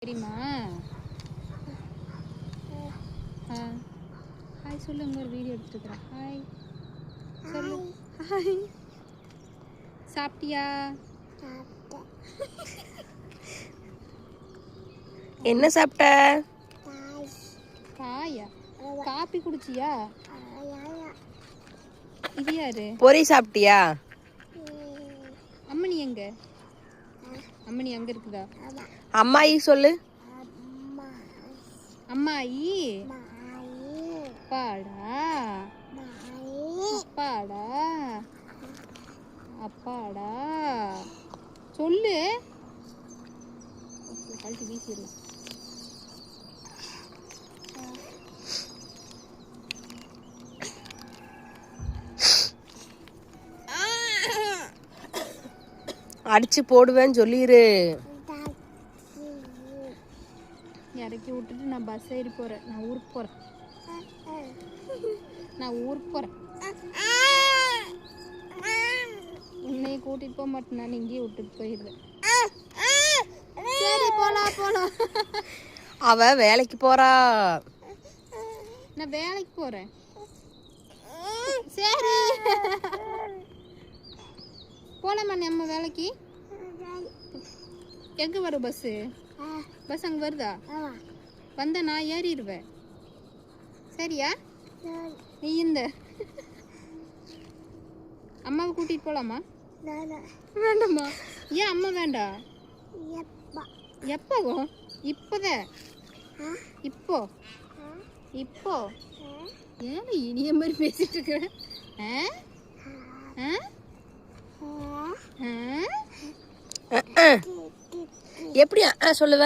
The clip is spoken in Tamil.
தெரியுமா? ஹாய் சொல்லு. ஒரு வீடியோ எடுத்துக்கிறேன். ஹாய் சொல்லு. ஹாய். சாப்பிட்டியா? என்ன சாப்பிட்ட? காயா? காப்பி குடிச்சியா? இது யாரு? பொரி சாப்பிட்டியா? அம்மனி எங்க? அம்மனி அங்க இருக்குதா? அம்மாயி சொல்லு. அம்மாயி. அப்பாடா. அப்பாடா. அப்பாடா சொல்லு. கழட்டி வீசிடலாம். அடிச்சு போடுவேன்னு சொல்லிடு. இறக்கி விட்டுட்டு நான் பஸ் ஏறி போறேன். நான் ஊருக்கு போறேன். உன்னைய கூட்டிட்டு போக மாட்டேன். நான் இங்கேயே விட்டுட்டு போயிடுறேன். சரி போலாம். அவ வேலைக்கு போறா. நான் வேலைக்கு போறேன். சரி போலாமா நம்ம வேலைக்கு? எங்க வரும் பஸ்? பஸ் அங்க வருதா? வந்தா நான் ஏறிடுவேன். சரியா? நீ இந்த அம்மாவை கூட்டிட்டு போலாமா? வேண்டாமா? ஏன் அம்மா வேண்டாம்? எப்போ? இப்போதான். இப்போ ஏன் இனிய மாதிரி பேசிட்டு இருக்க? எப்படி சொல்லுவ?